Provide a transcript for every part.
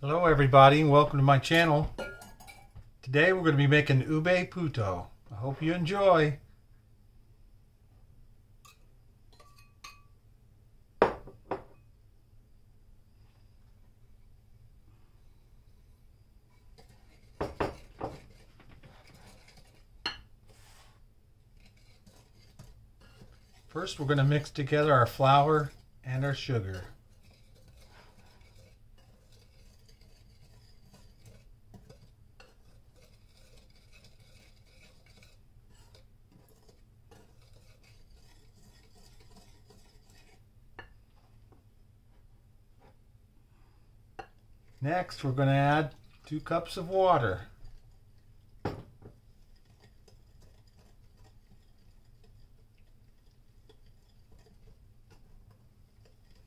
Hello everybody and welcome to my channel. Today we're going to be making Ube Puto. I hope you enjoy. First we're going to mix together our flour and our sugar. Next, we're going to add 2 cups of water.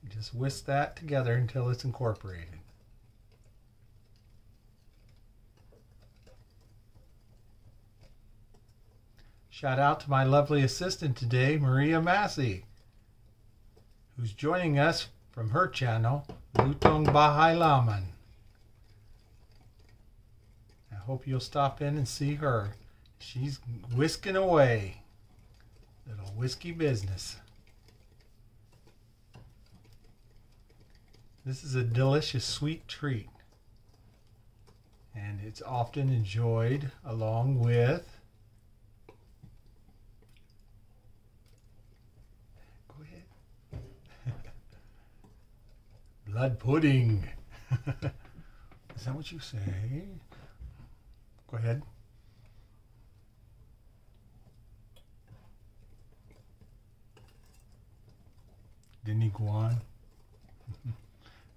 Just whisk that together until it's incorporated. Shout out to my lovely assistant today, Maria Massey, who's joining us from her channel, Lutong Bahay Laman. I hope you'll stop in and see her. She's whisking away. Little whiskey business. This is a delicious sweet treat. And it's often enjoyed along with blood pudding. Is that what you say? Go ahead. Diniguan.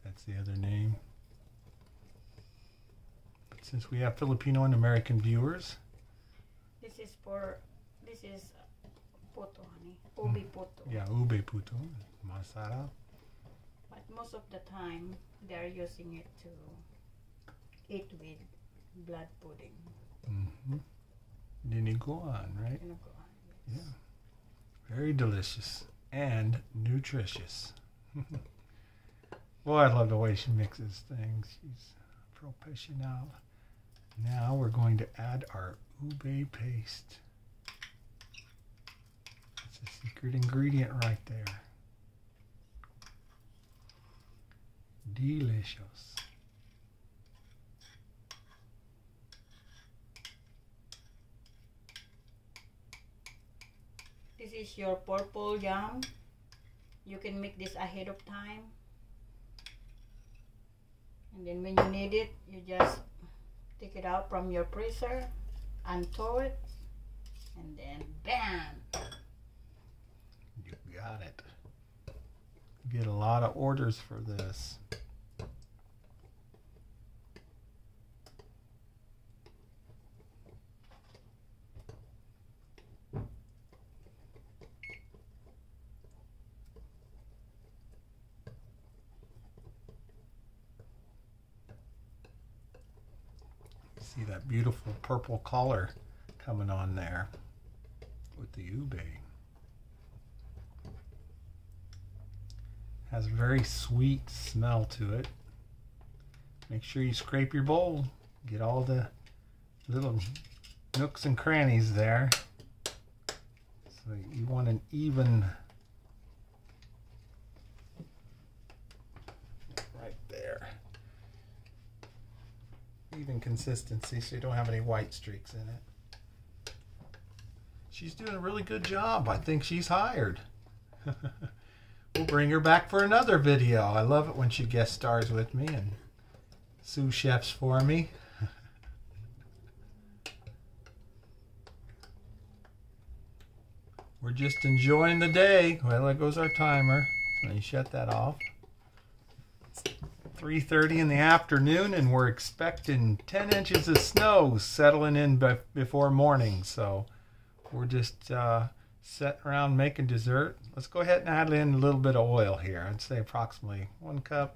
That's the other name. But since we have Filipino and American viewers, this is puto, honey. Ube puto. Yeah, ube puto. Masarap. But most of the time, they are using it to eat with blood pudding. Diniguan, right? Diniguan, yes. Yeah. Very delicious and nutritious. Boy, I love the way she mixes things. She's professional. Now we're going to add our ube paste. It's a secret ingredient right there. Delicious. This is your purple yam. You can make this ahead of time. And then when you need it, you just take it out from your freezer, unthaw it, and then bam! You got it. You get a lot of orders for this. See that beautiful purple color coming on there with the ube. Has a very sweet smell to it. Make sure you scrape your bowl. Get all the little nooks and crannies there. So you want an even right there. Even consistency so you don't have any white streaks in it. She's doing a really good job. I think she's hired. We'll bring her back for another video. I love it when she guest stars with me and sous chefs for me. We're just enjoying the day. Well, there goes our timer. Let me shut that off. 3:30 in the afternoon, and we're expecting 10 inches of snow settling in before morning. So we're just sitting around making dessert. Let's go ahead and add in a little bit of oil here. I'd say approximately 1 cup.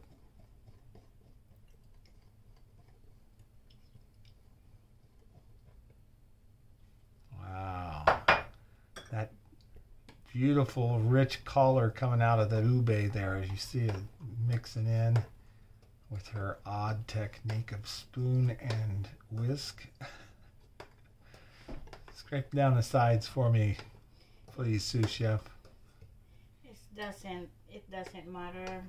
Wow. That beautiful rich color coming out of the ube there as you see it mixing in with her odd technique of spoon and whisk. Scrape down the sides for me, please, sous chef. It doesn't matter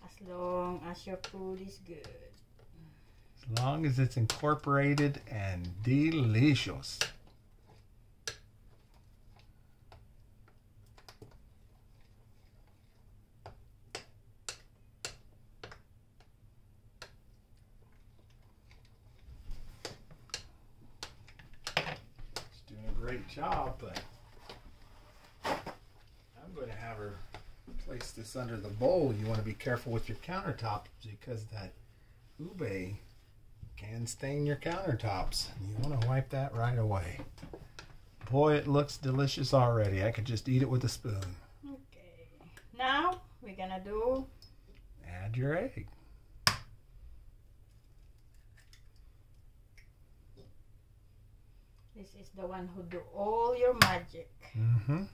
as long as your food is good. As long as it's incorporated and delicious. She's doing a great job, but I'm going to have her place this under the bowl. You want to be careful with your countertops because that ube can stain your countertops. You want to wipe that right away. Boy, it looks delicious already. I could just eat it with a spoon. Okay. Now we're gonna do. Add your egg. This is the one who do all your magic.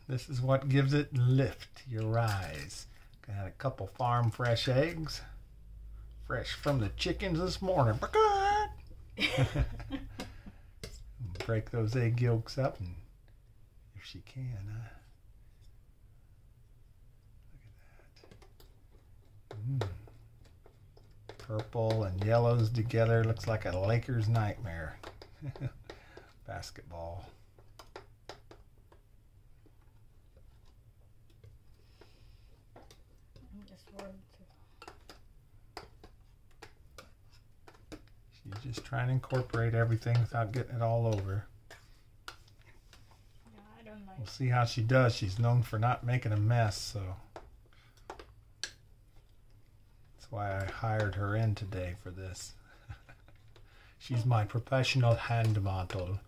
This is what gives it lift, your rise. Got a couple farm fresh eggs. Fresh from the chickens this morning. Break those egg yolks up, and if she can, look at that. Purple and yellows together looks like a Lakers nightmare. Basketball. She's just trying to incorporate everything without getting it all over. Yeah, I don't like. We'll see how she does. She's known for not making a mess, so that's why I hired her in today for this. She's my professional hand model.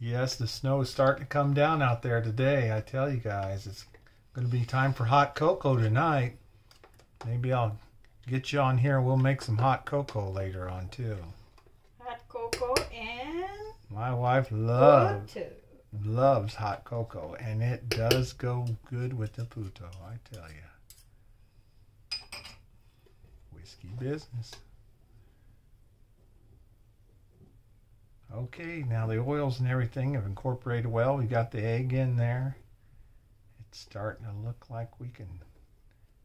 Yes, the snow is starting to come down out there today. I tell you guys, it's going to be time for hot cocoa tonight. Maybe I'll get you on here and we'll make some hot cocoa later on too. Hot cocoa and my wife loves hot cocoa, and it does go good with the puto, I tell you. Whiskey business. Okay, now the oils and everything have incorporated well. We got the egg in there. It's starting to look like we can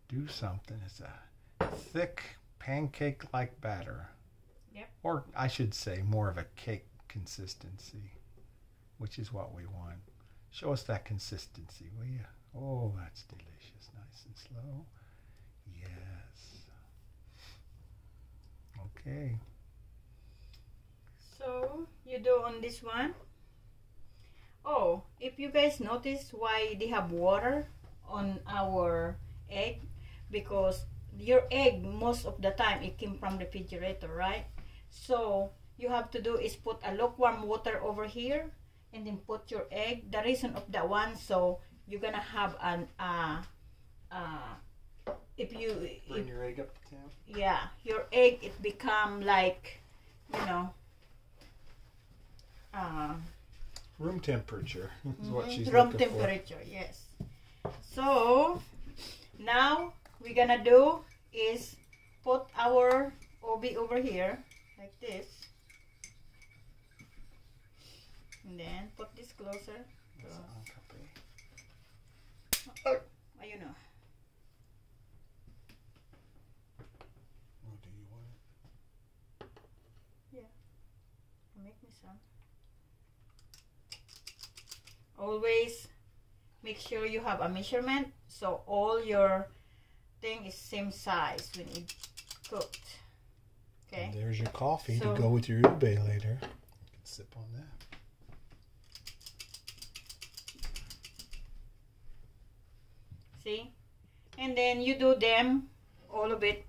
do something. It's a thick pancake-like batter. Yep. Or I should say more of a cake consistency, which is what we want. Show us that consistency, will you? Oh, that's delicious. Nice and slow. Yes. Okay. So you do on this one. Oh, if you guys notice why they have water on our egg, because your egg most of the time it came from the refrigerator, right? So you have to do is put a lukewarm water over here and then put your egg. The reason of that one, so you're gonna have an if you bring your egg up to temp. Yeah, your egg it become like, you know, room temperature is what she's room looking temperature, yes. So now we're gonna do is put our ube over here like this, and then put this closer. You know. Oh, do you want it? Yeah, make me some. Always make sure you have a measurement so all your thing is same size when it's cooked. Okay. And there's your coffee to go with your ube later. You can sip on that. See? And then you do them all of it,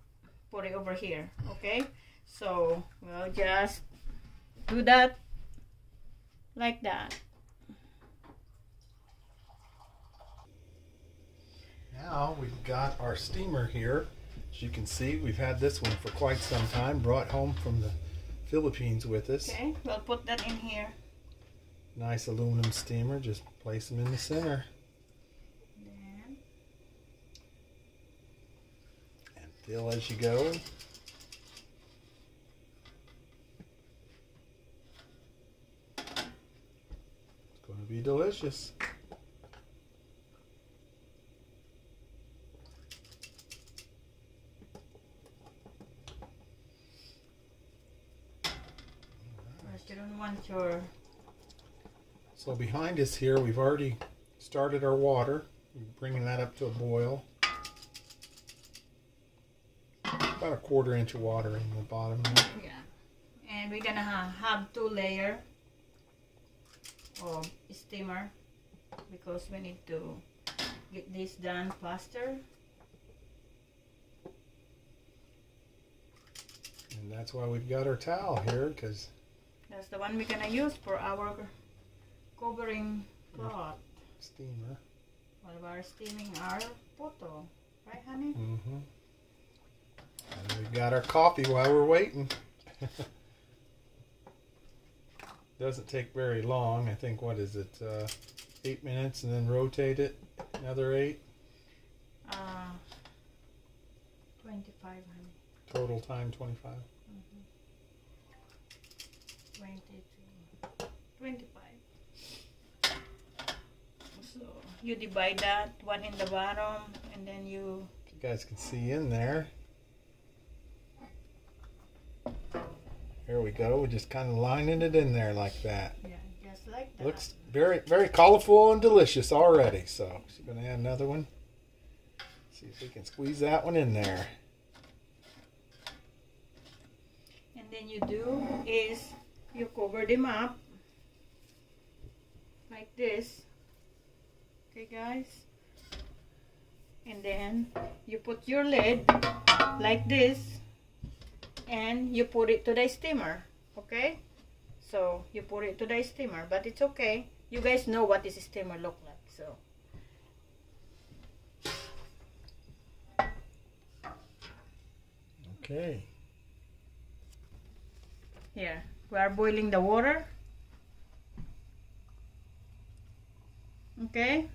put it over here. Okay? So we'll just do that like that. Now we've got our steamer here. As you can see, we've had this one for quite some time, brought home from the Philippines with us. Okay, we'll put that in here. Nice aluminum steamer, just place them in the center. Then Fill as you go. It's going to be delicious. You don't want your... So behind us here, we've already started our water. We're bringing that up to a boil. About a 1/4 inch of water in the bottom there. Yeah. And we're gonna have 2 layers of steamer because we need to get this done faster. And that's why we've got our towel here, because that's the one we're gonna use for our covering cloth. Steamer. While we're steaming our puto. Right, honey? Mm-hmm. And we've got our coffee while we're waiting. Doesn't take very long. I think, what is it, 8 minutes, and then rotate it another 8. 25, honey. Total time 25. 22, 25. So you divide that, one in the bottom, and then you... You guys can see in there. Here we go. We're just kind of lining it in there like that. Yeah, just like that. Looks very, very colorful and delicious already. So she's going to add another one. See if we can squeeze that one in there. And then you do is you cover them up like this. Okay, guys? And then you put your lid like this. And you put it to the steamer, okay? So you put it to the steamer, but it's okay. You guys know what this steamer look like, so. Okay. Here, we are boiling the water. Okay?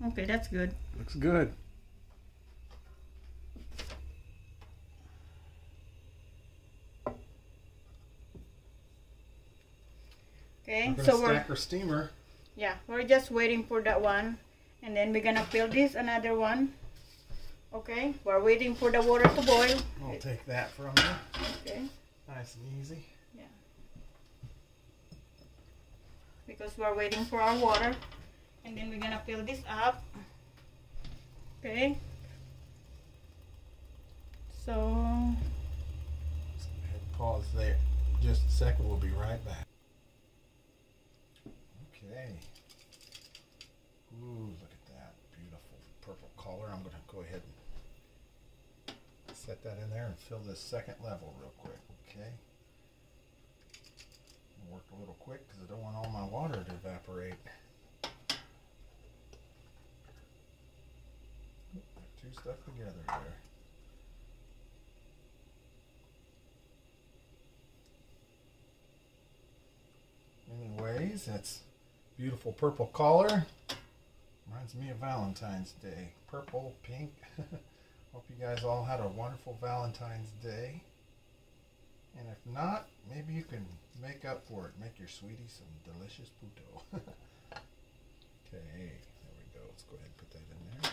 Okay, that's good. Looks good. Okay, We're so gonna stack our steamer. Yeah, we're just waiting for that one, and then we're gonna fill this another one. Okay, we're waiting for the water to boil. I'll take that from you. Okay. Nice and easy. Yeah. Because we're waiting for our water, and then we're gonna fill this up. Okay. So. Let's go ahead and pause there. Just a second. We'll be right back. Okay. Ooh, look at that beautiful purple color. I'm going to go ahead and set that in there and fill this second level real quick. Okay. I'll work a little quick because I don't want all my water to evaporate. They're two stuck together there. Anyways, that's beautiful purple color. Reminds me of Valentine's Day. Purple, pink. Hope you guys all had a wonderful Valentine's Day. And if not, maybe you can make up for it. Make your sweetie some delicious puto. Okay, there we go. Let's go ahead and put that in there.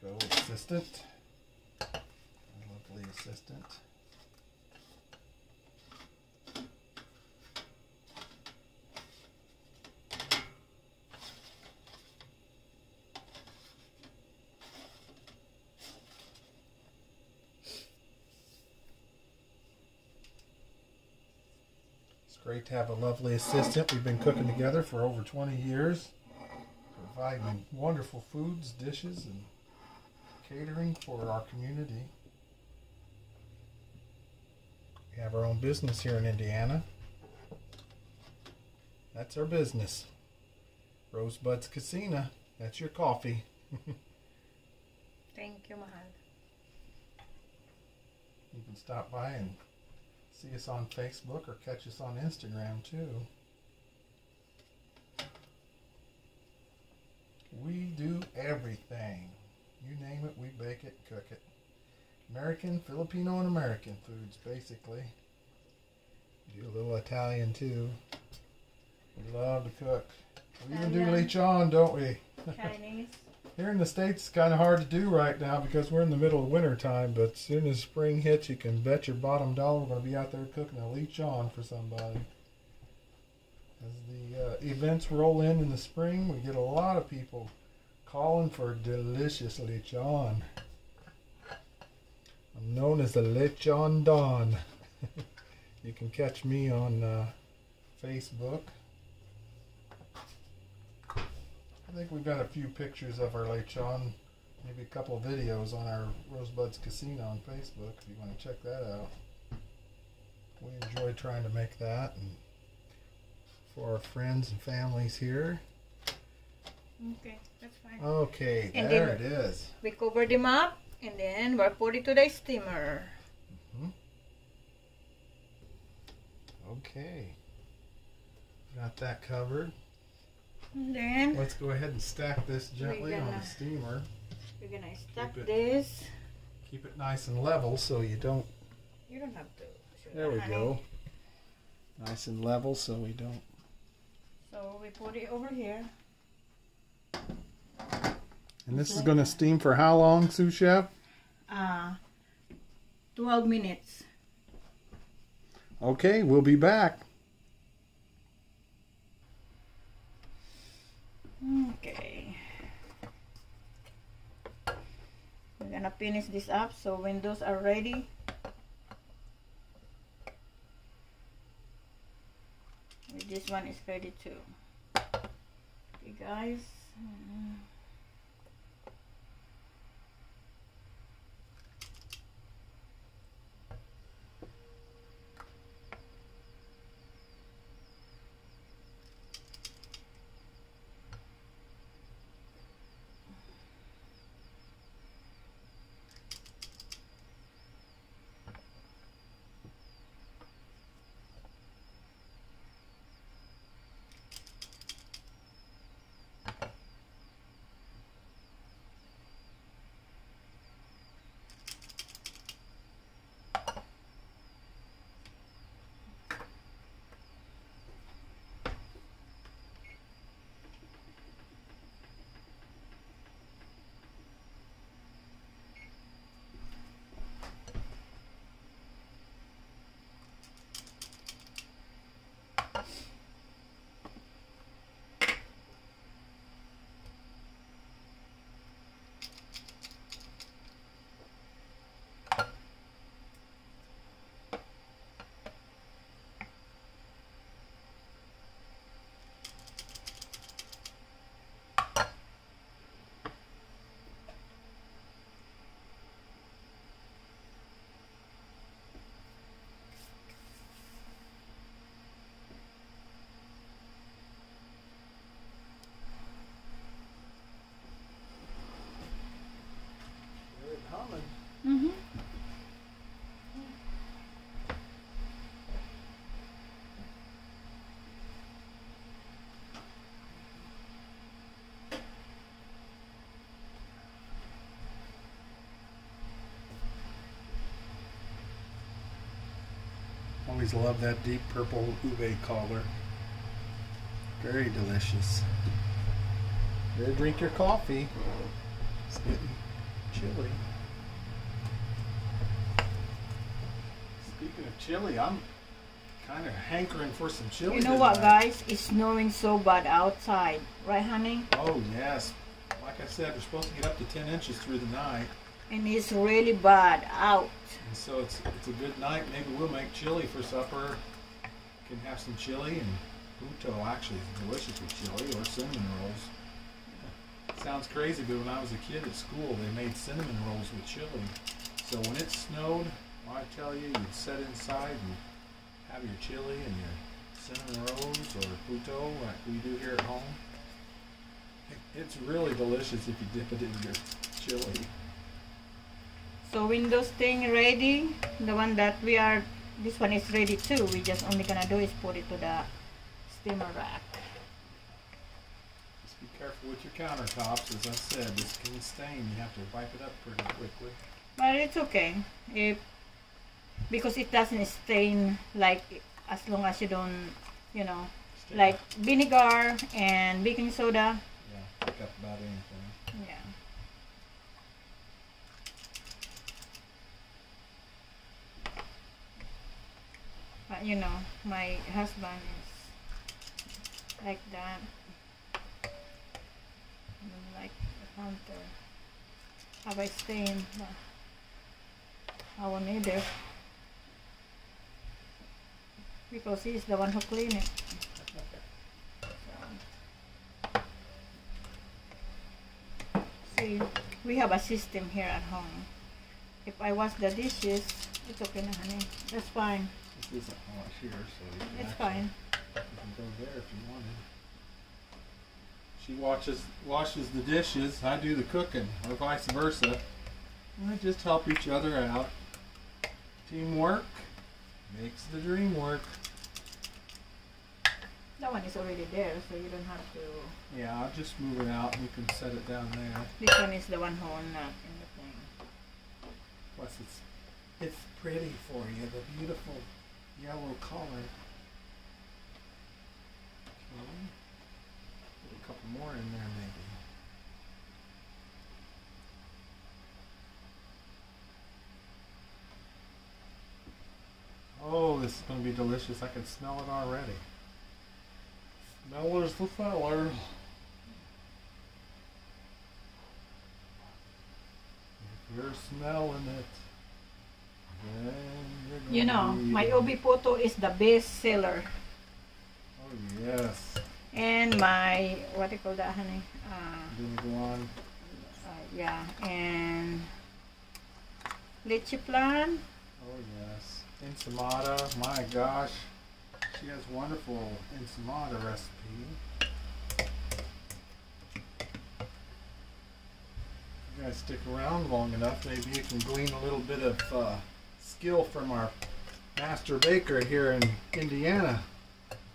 There we go, assistant. My lovely assistant. Great to have a lovely assistant. We've been cooking together for over 20 years, providing wonderful foods, dishes, and catering for our community. We have our own business here in Indiana. That's our business. Rosebud's Casino. That's your coffee. Thank you, mahal. You can stop by and see us on Facebook or catch us on Instagram too. We do everything. You name it, we bake it, cook it. American, Filipino, and American foods, basically. We do a little Italian too. We love to cook. We even do lechon, don't we? Chinese. Here in the States, it's kind of hard to do right now because we're in the middle of winter time, but as soon as spring hits, you can bet your bottom dollar we're going to be out there cooking a lechon for somebody. As the events roll in the spring, we get a lot of people calling for delicious lechon. I'm known as the Lechon Don. You can catch me on Facebook. I think we've got a few pictures of our lechon, maybe a couple of videos on our Rosebuds Casino on Facebook if you want to check that out. We enjoy trying to make that and for our friends and families here. Okay, that's fine. Okay, And there then it is. we cover them up and then we're putting to the steamer. Okay, got that covered. And then Let's go ahead and stack this gently on the steamer. we're gonna stack this. Keep it nice and level so you don't. You don't have to. There we go. Nice and level so we don't. So we put it over here. And this is going to steam for how long, sous chef? 12 minutes. Okay, we'll be back. Okay. We're gonna finish this up so when those are ready, this one is ready too. Okay guys. Mm-hmm. Always love that deep purple ube color. Very delicious. Better drink your coffee. It's getting chilly. Speaking of chili, I'm kind of hankering for some chili. You know what, guys? It's snowing so bad outside, right, honey? Oh yes. Like I said, we're supposed to get up to 10 inches through the night. And it's really bad out. And so it's a good night. Maybe we'll make chili for supper. Can have some chili and puto. Actually, it's delicious with chili or cinnamon rolls. Yeah. Sounds crazy, but when I was a kid at school, they made cinnamon rolls with chili. So when it snowed, I tell you, you'd sit inside and have your chili and your cinnamon rolls or puto like we do here at home. It's really delicious if you dip it in your chili. So So windows thing ready. The one that we are, this one is ready too. We just only gonna do is put it to the steamer rack. Just be careful with your countertops. As I said, this can stain. You have to wipe it up pretty quickly. But it's okay. Because it doesn't stain like as long as you don't, you know, like vinegar and baking soda. Yeah, pick up about anything. Yeah. But you know, my husband is like that. I don't like the counter. Have I stain? But I won't either. Because he's the one who cleaned it. So. See, we have a system here at home. If I wash the dishes, it's okay na, honey. That's fine. This isn't much here, so you can It's fine. You can go there if you wanted. She washes the dishes, I do the cooking, or vice versa. We just help each other out. Teamwork makes the dream work. That one is already there, so you don't have to. Yeah, I'll just move it out and you can set it down there. This one is the one who not in the thing. Plus it's pretty for you, the beautiful yellow color. Okay. Put a couple more in there maybe. Oh, this is going to be delicious. I can smell it already. Smell is the feller. If you're smelling it, then you're going You know, my Ube Puto is the best seller. Oh, yes. And my, what do you call that, honey? Vinegar. Yeah, and leche plan. Oh, yes. Ensamada. My gosh. She has wonderful ensamada recipe. You guys stick around long enough, maybe you can glean a little bit of skill from our master baker here in Indiana.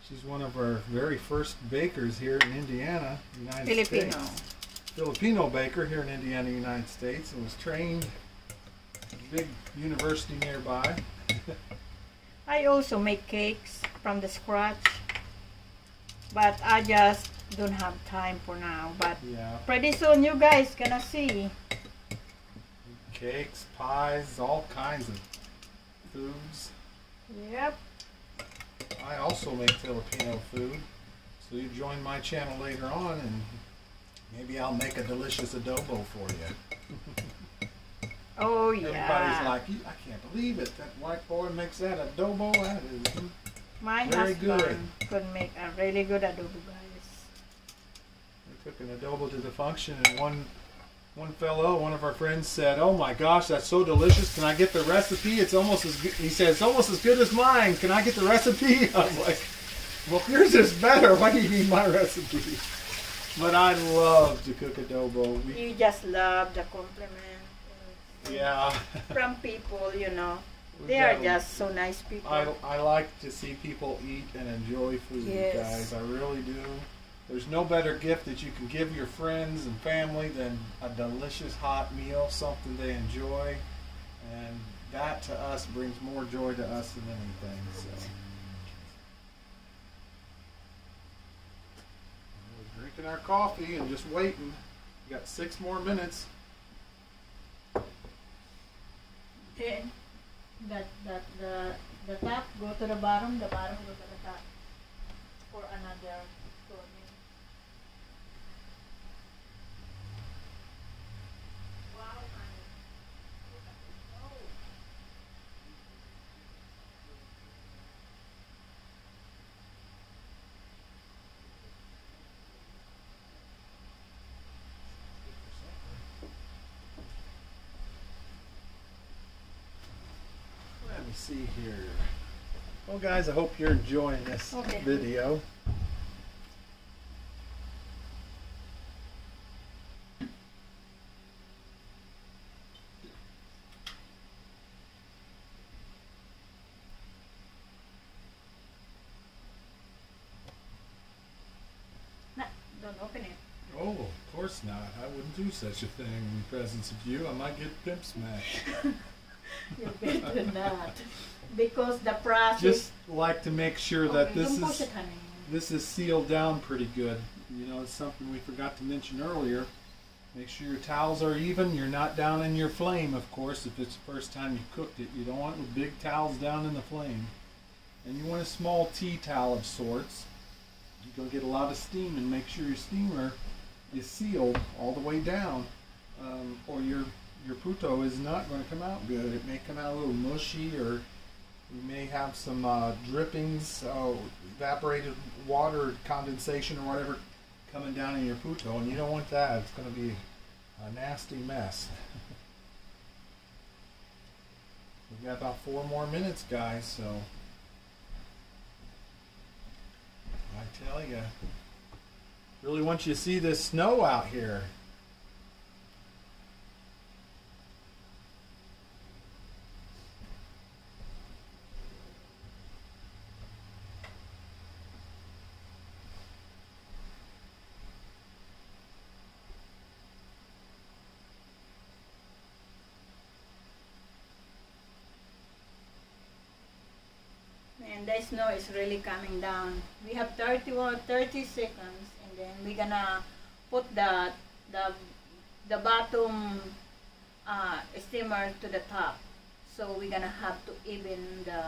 She's one of our very first bakers here in Indiana, United States. Filipino baker here in Indiana, United States, and was trained at a big university nearby. I also make cakes from the scratch, but I just don't have time for now. But yeah, pretty soon you guys gonna see. Cakes, pies, all kinds of foods. Yep. I also make Filipino food, so you join my channel later on and maybe I'll make a delicious adobo for you. Oh yeah. Everybody's like, I can't believe it. That white boy makes that adobo. That is my very husband good. could make a really good adobo, guys. We took an adobo to the function, and one fellow, one of our friends, said, "Oh my gosh, that's so delicious! Can I get the recipe? It's almost as good." He said, "It's almost as good as mine. Can I get the recipe?" I was like, "Well, yours is better. Why do you need my recipe?" But I love to cook adobo. You just love the compliment. Yeah. From people, you know. They are just so nice people. I like to see people eat and enjoy food, yes. guys. I really do. There's no better gift that you can give your friends and family than a delicious hot meal, something they enjoy. And that to us brings more joy to us than anything. So. We're drinking our coffee and just waiting. We got 6 more minutes. Then the top go to the bottom go to the top for another 2 minutes. Wow, honey. Look at this. Oh. Let me see here. Well, guys, I hope you're enjoying this video. not. I wouldn't do such a thing in the presence of you. I might get pimp smashed. You better not. Because the process... Just like to make sure that Okay, don't push it, honey. this is sealed down pretty good. You know, it's something we forgot to mention earlier. Make sure your towels are even. You're not down in your flame, of course, if it's the first time you cooked it. You don't want the big towels down in the flame. And you want a small tea towel of sorts. You're going to get a lot of steam, and make sure your steamer is sealed all the way down, or your puto is not going to come out good. It may come out a little mushy, or you may have some drippings, evaporated water condensation or whatever coming down in your puto, and you don't want that. It's going to be a nasty mess. We've got about 4 more minutes, guys, so I tell you, really want you to see this snow out here. And the snow is really coming down. We have 30 seconds, and then we're gonna put the bottom steamer to the top. So we're gonna have to even the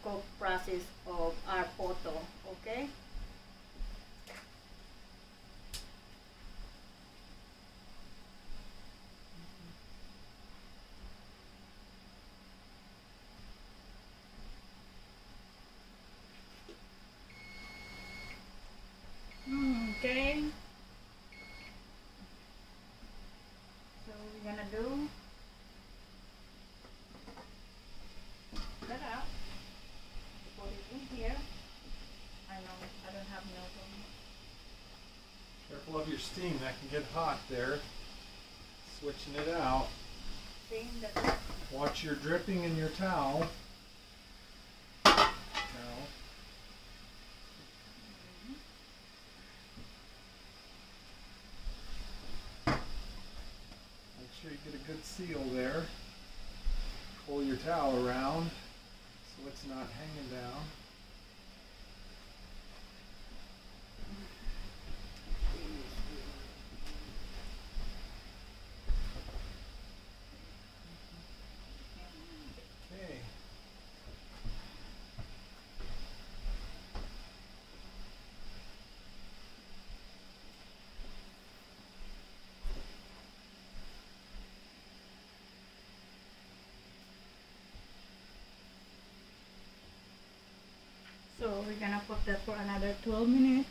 cook process of our poto, okay? Okay. So we're gonna do that out. Put it in here. I know I don't have milk on me. Careful of your steam, that can get hot there. Switching it out. Thing that Watch your dripping in your towel. Make sure you get a good seal there. Pull your towel around so it's not hanging down. Okay. So we're gonna put that for another 12 minutes.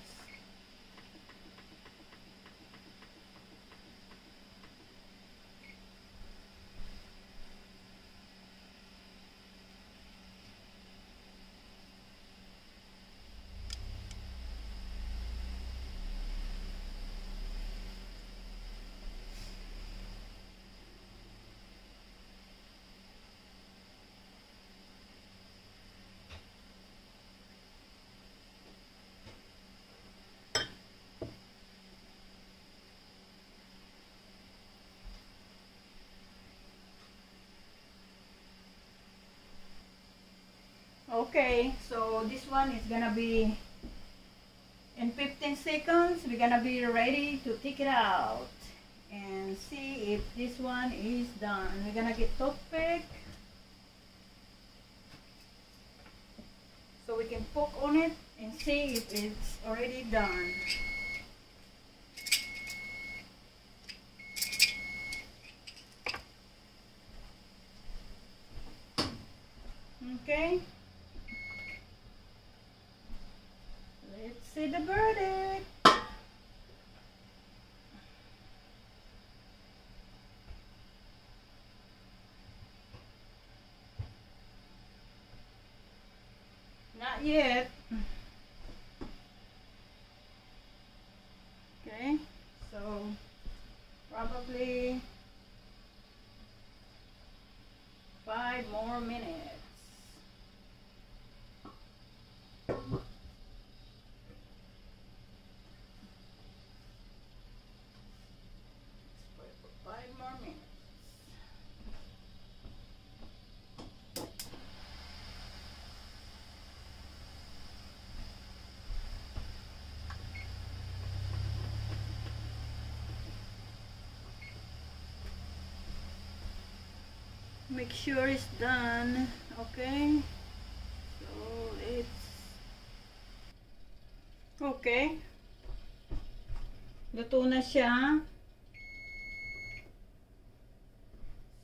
Okay, so this one is gonna be in 15 seconds. We're gonna be ready to take it out and see if this one is done. We're gonna get toothpick so we can poke on it and see if it's already done. Okay. Let's see the verdict. Not yet. Okay, so probably 5 more minutes. make sure it's done. Okay, so it's okay. Luto na siya.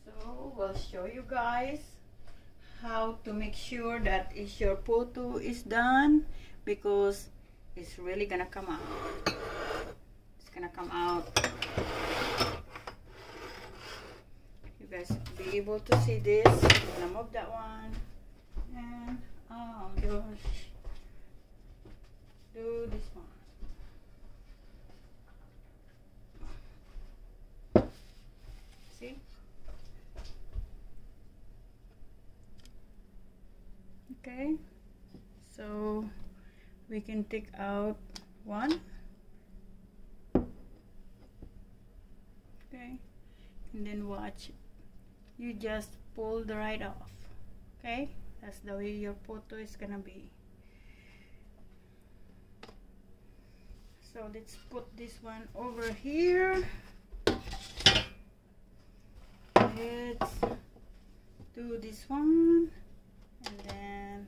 So we'll show you guys how to make sure that your puto is done, because it's really gonna come out. It's gonna come out. You guys be able to see this. I'm gonna move that one, and oh gosh, do this one. See? Okay, so we can take out one. Okay, and then watch, you just pull the right off. Okay, that's the way your puto is gonna be. So let's put this one over here. Let's do this one, and then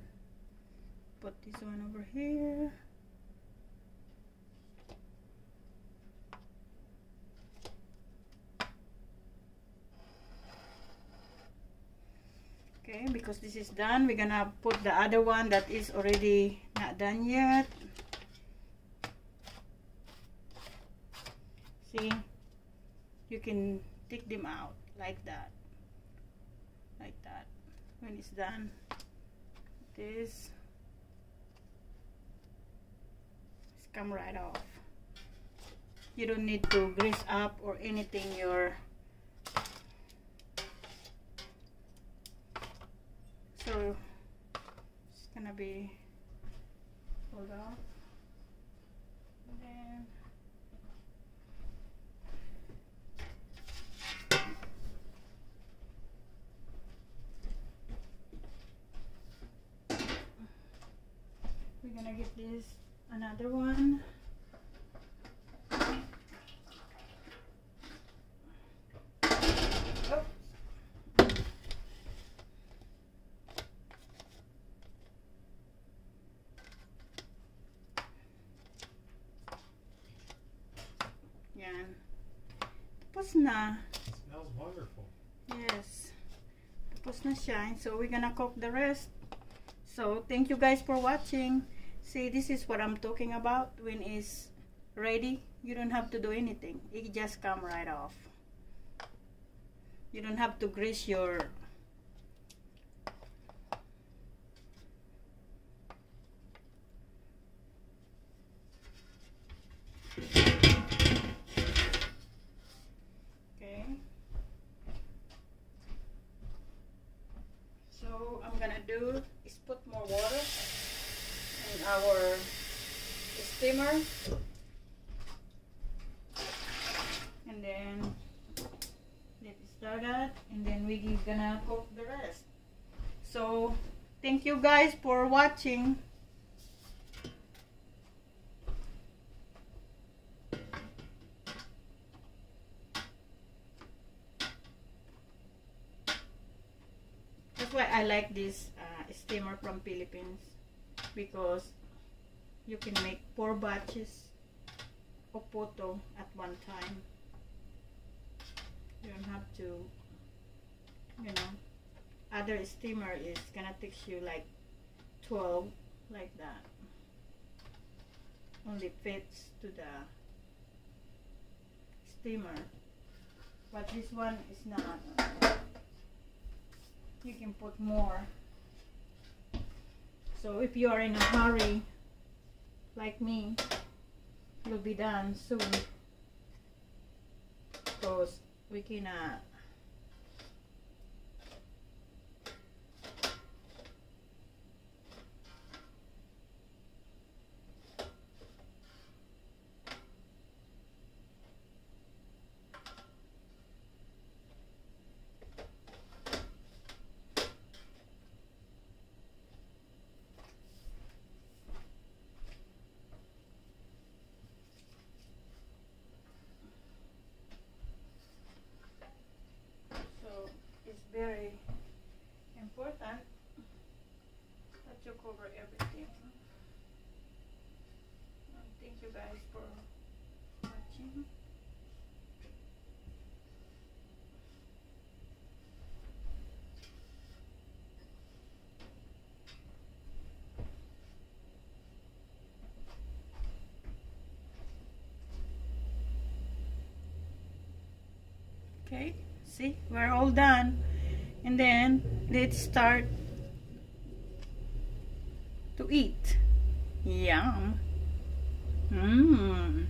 put this one over here. Okay, because this is done, we're gonna put the other one that is already not done yet. See, you can take them out like that, like that. When it's done, this come right off. You don't need to grease up or anything your, so it's gonna be pulled off, and then we're gonna get this another one. Oh. Yan. Tapos na. It smells wonderful. Yes. Tapos na siya. So we're gonna cook the rest. So thank you guys for watching. See, this is what I'm talking about. When it's ready, you don't have to do anything. It just come right off. You don't have to grease your okay. So I'm gonna do is put more water in our steamer, and then let's start that, and then we're gonna cook the rest. So thank you guys for watching. That's why I like this steamer from Philippines, because you can make 4 batches of puto at one time. You don't have to, you know, other steamer is gonna take you like 12 like that. Only fits to the steamer, but this one is not. You can put more. So if you are in a hurry like me, you'll be done soon, because we cannot to cover everything. Thank you guys for watching. Okay, see, we're all done. And then let's start to eat. Yum. Mmm.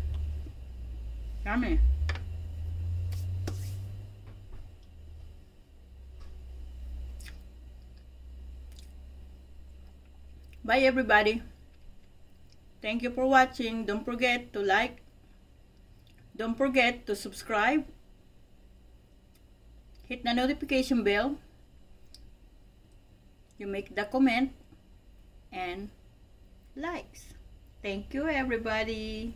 Yummy. Bye everybody. Thank you for watching. Don't forget to like. Don't forget to subscribe. Hit the notification bell. You make the comment and likes. Thank you everybody.